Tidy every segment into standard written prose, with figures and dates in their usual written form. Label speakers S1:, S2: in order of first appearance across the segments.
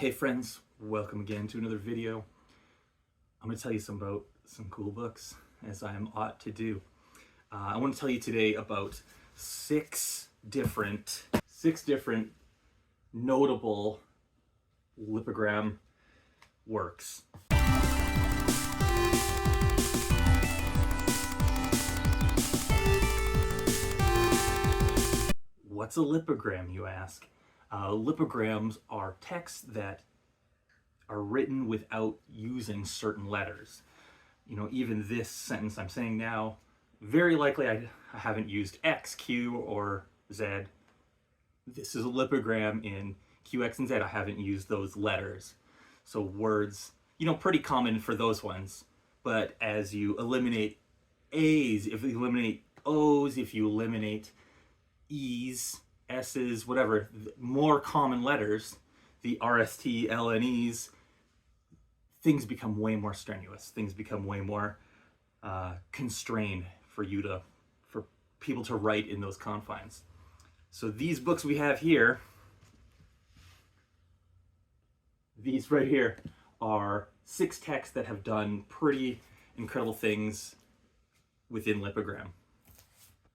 S1: Hey friends, welcome again to another video. I'm going to tell you about some cool books, as I am ought to do. I want to tell you today about six different notable lipogram works. What's a lipogram, you ask? Lipograms are texts that are written without using certain letters. You know, even this sentence I'm saying now, very likely I haven't used X, Q, or Z. This is a lipogram in Q, X, and Z. I haven't used those letters. So words, you know, pretty common for those ones. But as you eliminate A's, if you eliminate O's, if you eliminate E's, S's, whatever, more common letters, the RST, L, and E's, things become way more strenuous. Things become way more constrained for people to write in those confines. So these books we have here, these right here, are six texts that have done pretty incredible things within lipogram.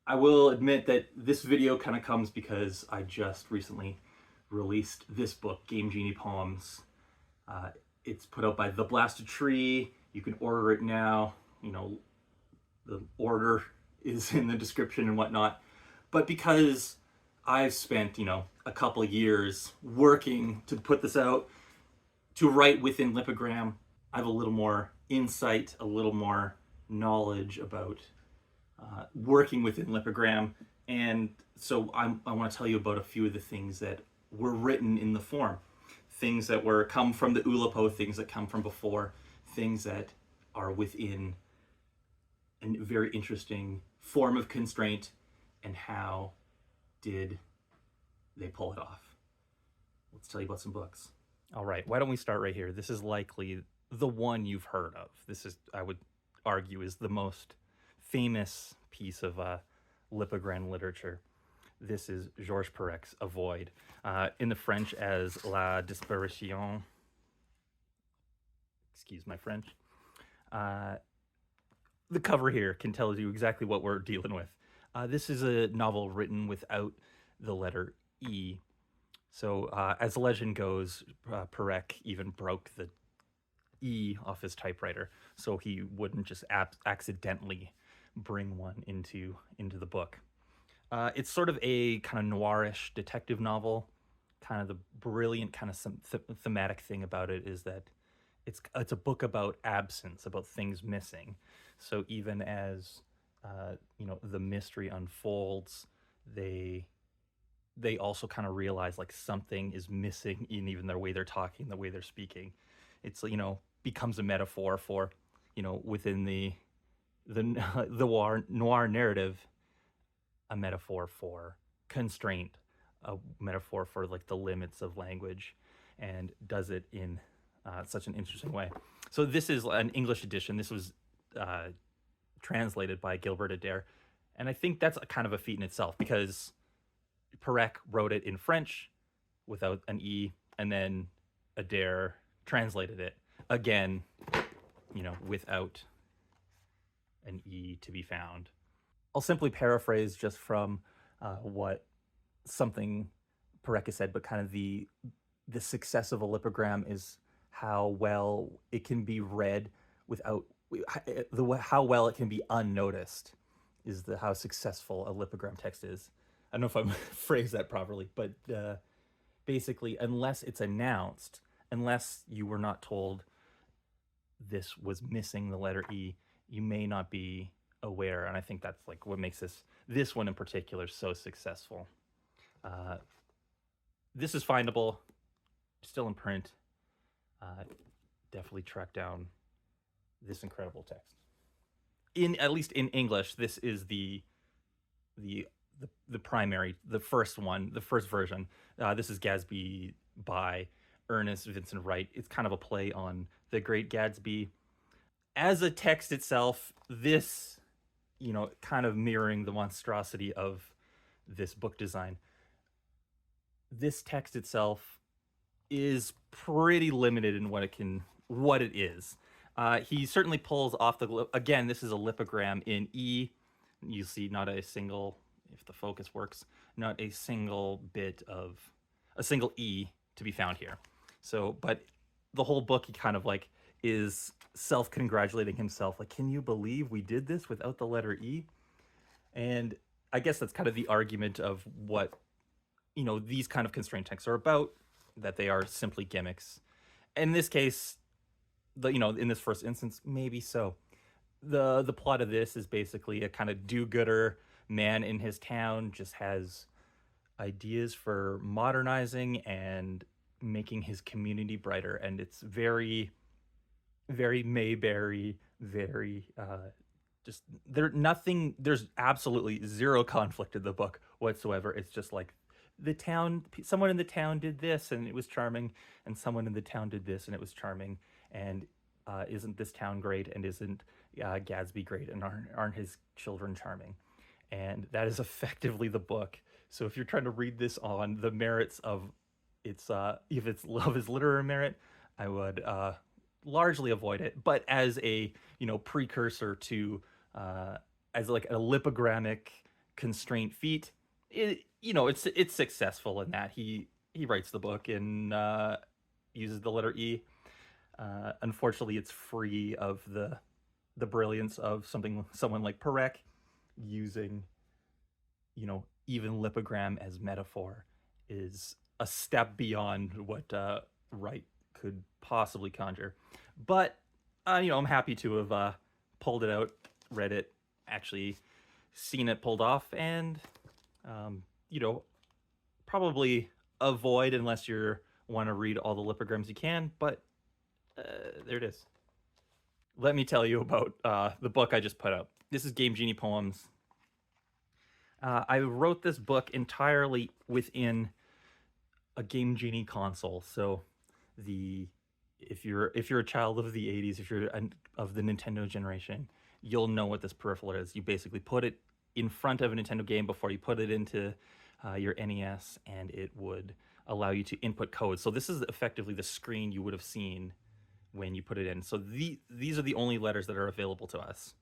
S1: I will admit that this video kind of comes because I just recently released this book, Genie Poems. It's put out by The Blasted Tree. You can order it now. You know, the order is in the description and whatnot. But because I've spent, you know, a couple of years working to put this out, to write within lipogram, I have a little more insight, a little more knowledge about working within lipogram, and so I want to tell you about a few of the things that were written in the form, things that come from the Oulipo, things that come from before, things that are within a very interesting form of constraint, and how did they pull it off. Let's tell you about some books. All right, why don't we start right here? This is likely the one you've heard of. This is, I would argue, is the most famous piece of lipogram literature. This is Georges Perec's Avoid, in the French as La Disparition. Excuse my French. The cover here can tell you exactly what we're dealing with. This is a novel written without the letter E. So as the legend goes, Perec even broke the E off his typewriter so he wouldn't just accidentally bring one into the book. It's sort of a kind of noirish detective novel. Kind of the brilliant kind of thematic thing about it is that it's a book about absence, about things missing. So even as you know, the mystery unfolds, they also kind of realize like something is missing in even their way they're talking, the way they're speaking. It's, you know, becomes a metaphor for, you know, within the noir narrative, a metaphor for constraint, a metaphor for like the limits of language, and does it in such an interesting way. So this is an English edition. This was translated by Gilbert Adair, and I think that's a kind of a feat in itself, because Perec wrote it in French without an E, and then Adair translated it again, you know, without an E to be found. I'll simply paraphrase just from what something Perec has said, but kind of the success of a lipogram is how well it can be read without how well it can be unnoticed is how successful a lipogram text is. I don't know if I'm phrased that properly, but basically, unless it's announced, unless you were not told this was missing the letter E, you may not be aware. And I think that's like what makes this one in particular so successful. This is findable, still in print. Definitely track down this incredible text. At least in English, this is the primary, the first one, the first version. This is Gadsby by Ernest, Vincent, Wright. It's kind of a play on the Great Gatsby. As a text itself, this, you know, kind of mirroring the monstrosity of this book design. This text itself is pretty limited in what it is. He certainly pulls off again. This is a lipogram in E. You see, not a single, if the focus works, not a single bit of a single E to be found here. So, but the whole book, he kind of like is self-congratulating himself. Like, can you believe we did this without the letter E? And I guess that's kind of the argument of what these kind of constraint texts are about, that they are simply gimmicks. In this case, in this first instance, maybe so. The plot of this is basically a kind of do-gooder man in his town just has ideas for modernizing and making his community brighter, and it's very, very Mayberry, very just there's absolutely zero conflict in the book whatsoever. It's just like someone in the town did this and it was charming, and someone in the town did this and it was charming, and isn't this town great, and isn't Gadsby great, and aren't his children charming? And that is effectively the book. So if you're trying to read this on the merits of if it's love is literary merit, I would largely avoid it. But as a precursor to as like a lipogrammic constraint feat, it's successful in that he writes the book and uses the letter E. Unfortunately, it's free of the brilliance of someone like Perec using even lipogram as metaphor is a step beyond what Wright could possibly conjure. But I'm happy to have pulled it out, read it, actually seen it pulled off, and probably avoid unless you want to read all the lipograms you can. But there it is. Let me tell you about the book I just put out. This is Game Genie Poems. I wrote this book entirely within a Game Genie console. So if you're a child of the 80s, if you're of the Nintendo generation, you'll know what this peripheral is. You basically put it in front of a Nintendo game before you put it into your NES, and it would allow you to input code. So this is effectively the screen you would have seen when you put it in. So these are the only letters that are available to us.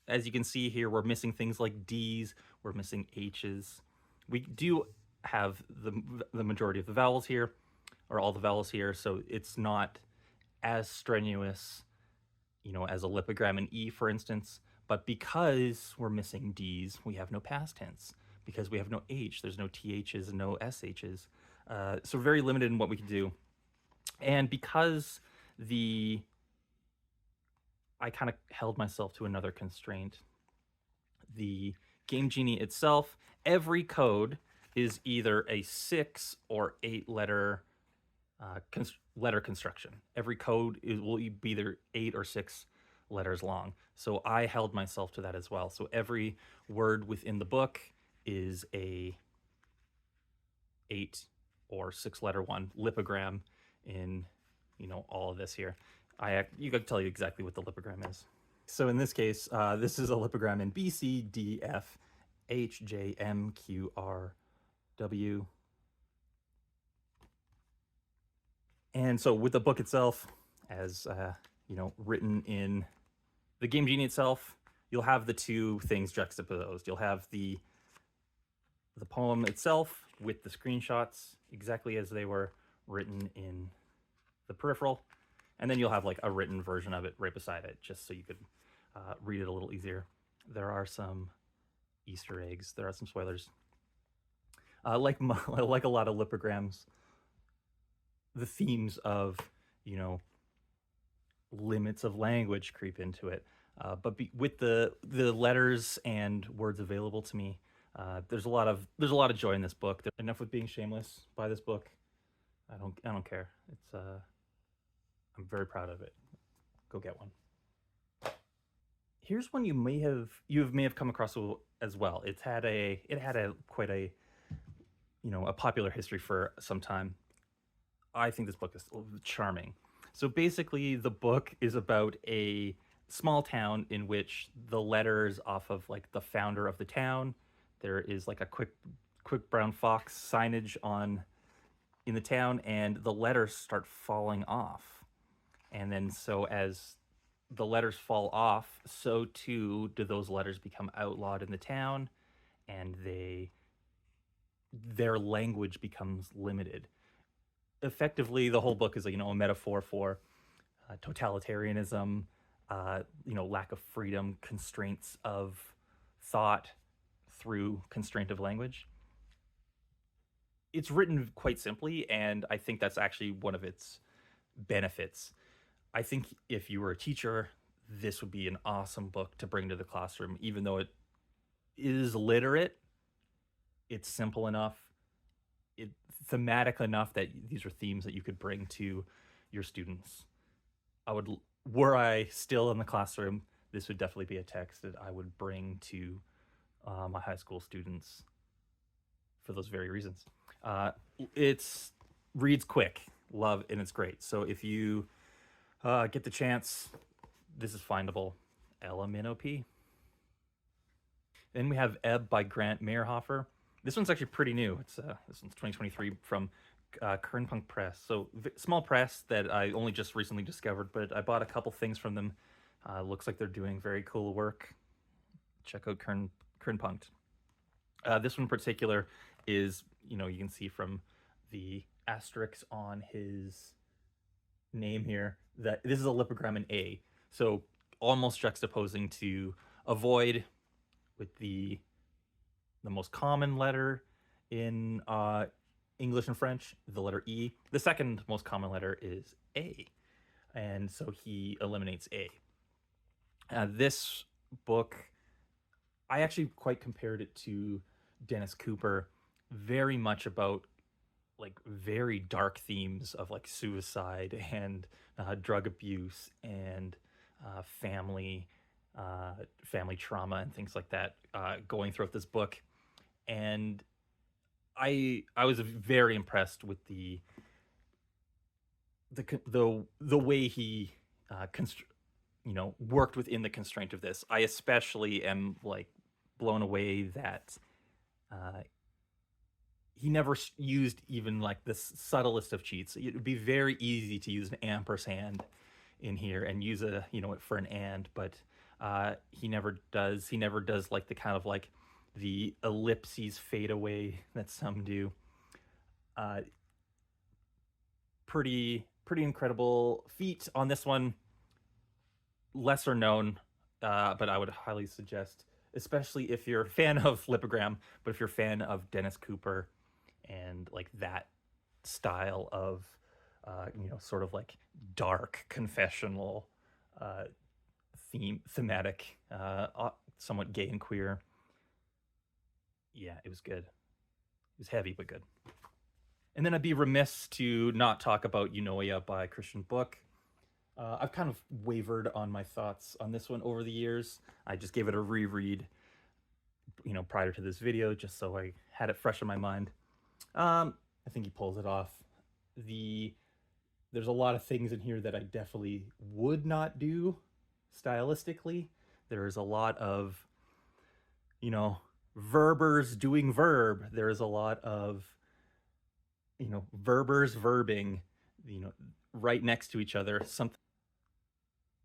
S1: As you can see here, we're missing things like D's, we're missing H's. We do have the majority of the vowels here, or all the vowels here, so it's not as strenuous, as a lipogram in E, for instance. But because we're missing D's, we have no past tense. Because we have no H, there's no THs and no SHs. So very limited in what we can do. And because I kind of held myself to another constraint. The Game Genie itself, every code is either a 6 or 8 letter letter construction. Every code will be either 8 or 6 letters long. So I held myself to that as well. So every word within the book is a 8 or 6 letter one lipogram in all of this here. You can tell you exactly what the lipogram is. So in this case, this is a lipogram in B, C, D, F, H, J, M, Q, R, W. And so with the book itself, as written in the Game Genie itself, you'll have the two things juxtaposed. You'll have the poem itself with the screenshots exactly as they were written in the peripheral, and then you'll have like a written version of it right beside it, just so you could read it a little easier. There are some Easter eggs. There are some spoilers. Like a lot of lipograms, the themes of limits of language creep into it. But with the letters and words available to me, there's a lot of joy in this book. Enough with being shameless. Buy this book. I don't care. It's I'm very proud of it. Go get one. Here's one you may have come across as well. It had quite a a popular history for some time. I think this book is charming. So basically, the book is about a small town in which the letters off of like the founder of the town. There is like a quick brown fox signage on in the town, and the letters start falling off. And then so as the letters fall off, so too do those letters become outlawed in the town, and their language becomes limited. Effectively, the whole book is a metaphor for totalitarianism, lack of freedom, constraints of thought through constraint of language. It's written quite simply, and I think that's actually one of its benefits. I think if you were a teacher, this would be an awesome book to bring to the classroom. Even though it is literate, it's simple enough, it's thematic enough that these are themes that you could bring to your students. Were I still in the classroom, this would definitely be a text that I would bring to my high school students for those very reasons. It's reads quick, and it's great. So if you get the chance, this is findable. LMNOP. Then we have Ebb by Grant Mairhofer. This one's actually pretty new. This one's 2023 from Kernpunk Press. So small press that I only just recently discovered, but I bought a couple things from them. Looks like they're doing very cool work. Check out Kernpunk. This one in particular is, you can see from the asterisks on his name here that this is a lipogram in A. So almost juxtaposing to avoid with the most common letter in English and French, the letter E. The second most common letter is A. And so he eliminates A. This book, I actually quite compared it to Dennis Cooper, very much about very dark themes of suicide and drug abuse and family trauma and things like that going throughout this book. And I was very impressed with the way he worked within the constraint of this. I especially am blown away that he never used even the subtlest of cheats. It would be very easy to use an ampersand in here and use it for an and, but he never does. He never does the kind of the ellipses fade away that some do. Pretty incredible feat on this one. Lesser known, but I would highly suggest, especially if you're a fan of lipogram, but if you're a fan of Dennis Cooper and that style of sort of dark confessional thematic, somewhat gay and queer. Yeah, it was good. It was heavy but good. And then I'd be remiss to not talk about Eunoia by Christian Bok. I've kind of wavered on my thoughts on this one over the years. I just gave it a reread, prior to this video, just so I had it fresh in my mind. I think he pulls it off. There's a lot of things in here that I definitely would not do stylistically. There's a lot of, verbers doing verb. There's a lot of, verbers verbing, right next to each other.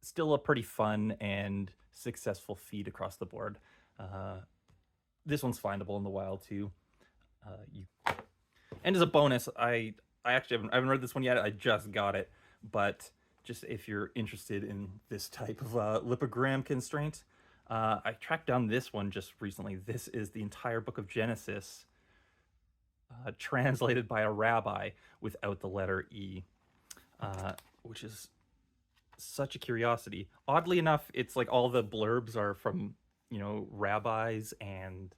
S1: Still a pretty fun and successful feed across the board. This one's findable in the wild too. And as a bonus, I actually haven't read this one yet. I just got it, but just if you're interested in this type of lipogram constraint, I tracked down this one just recently. This is the entire book of Genesis, translated by a rabbi without the letter E, which is such a curiosity. Oddly enough, it's all the blurbs are from rabbis and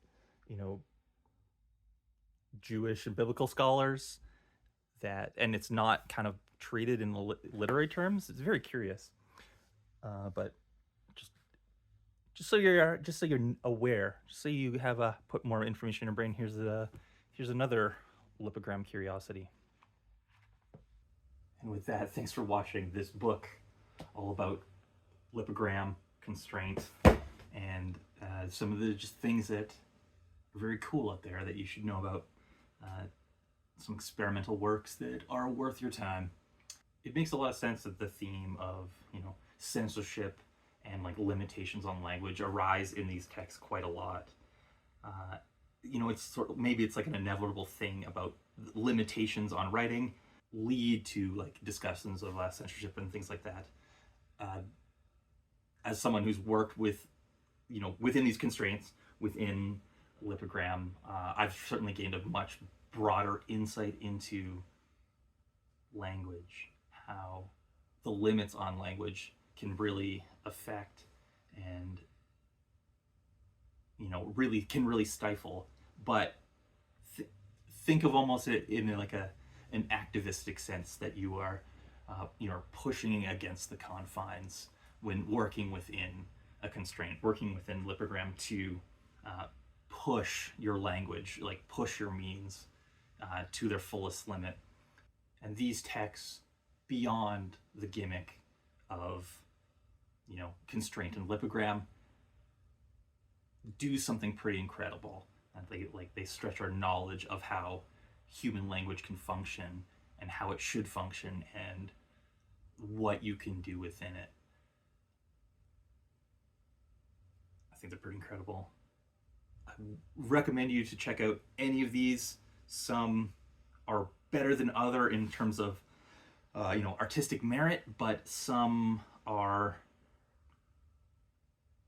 S1: Jewish and biblical scholars, and it's not kind of treated in literary terms. It's very curious, but just so you're aware, just so you have put more information in your brain. Here's another lipogram curiosity. And with that, thanks for watching this book all about lipogram constraint and some of the just things that are very cool out there that you should know about. some experimental works that are worth your time. It makes a lot of sense that the theme of, censorship and like limitations on language arise in these texts quite a lot. It's sort of, maybe it's like an inevitable thing about limitations on writing lead to like discussions of censorship and things like that. As someone who's worked with, within these constraints, within lipogram, I've certainly gained a much broader insight into language, how the limits on language can really affect and really stifle. But think of almost it in like an activistic sense, that you are pushing against the confines when working within a constraint, working within lipogram to push your language, like push your means to their fullest limit. And these texts, beyond the gimmick of constraint and lipogram, do something pretty incredible. And they stretch our knowledge of how human language can function and how it should function and what you can do within it. I think they're pretty incredible. I recommend you to check out any of these. Some are better than other in terms of artistic merit, but some are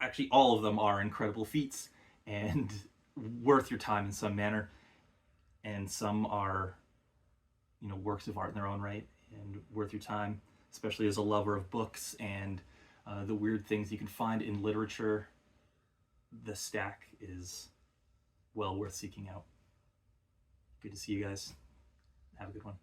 S1: actually, all of them are incredible feats and worth your time in some manner, and some are works of art in their own right and worth your time, especially as a lover of books and the weird things you can find in literature. The stack is well worth seeking out. Good to see you guys. Have a good one.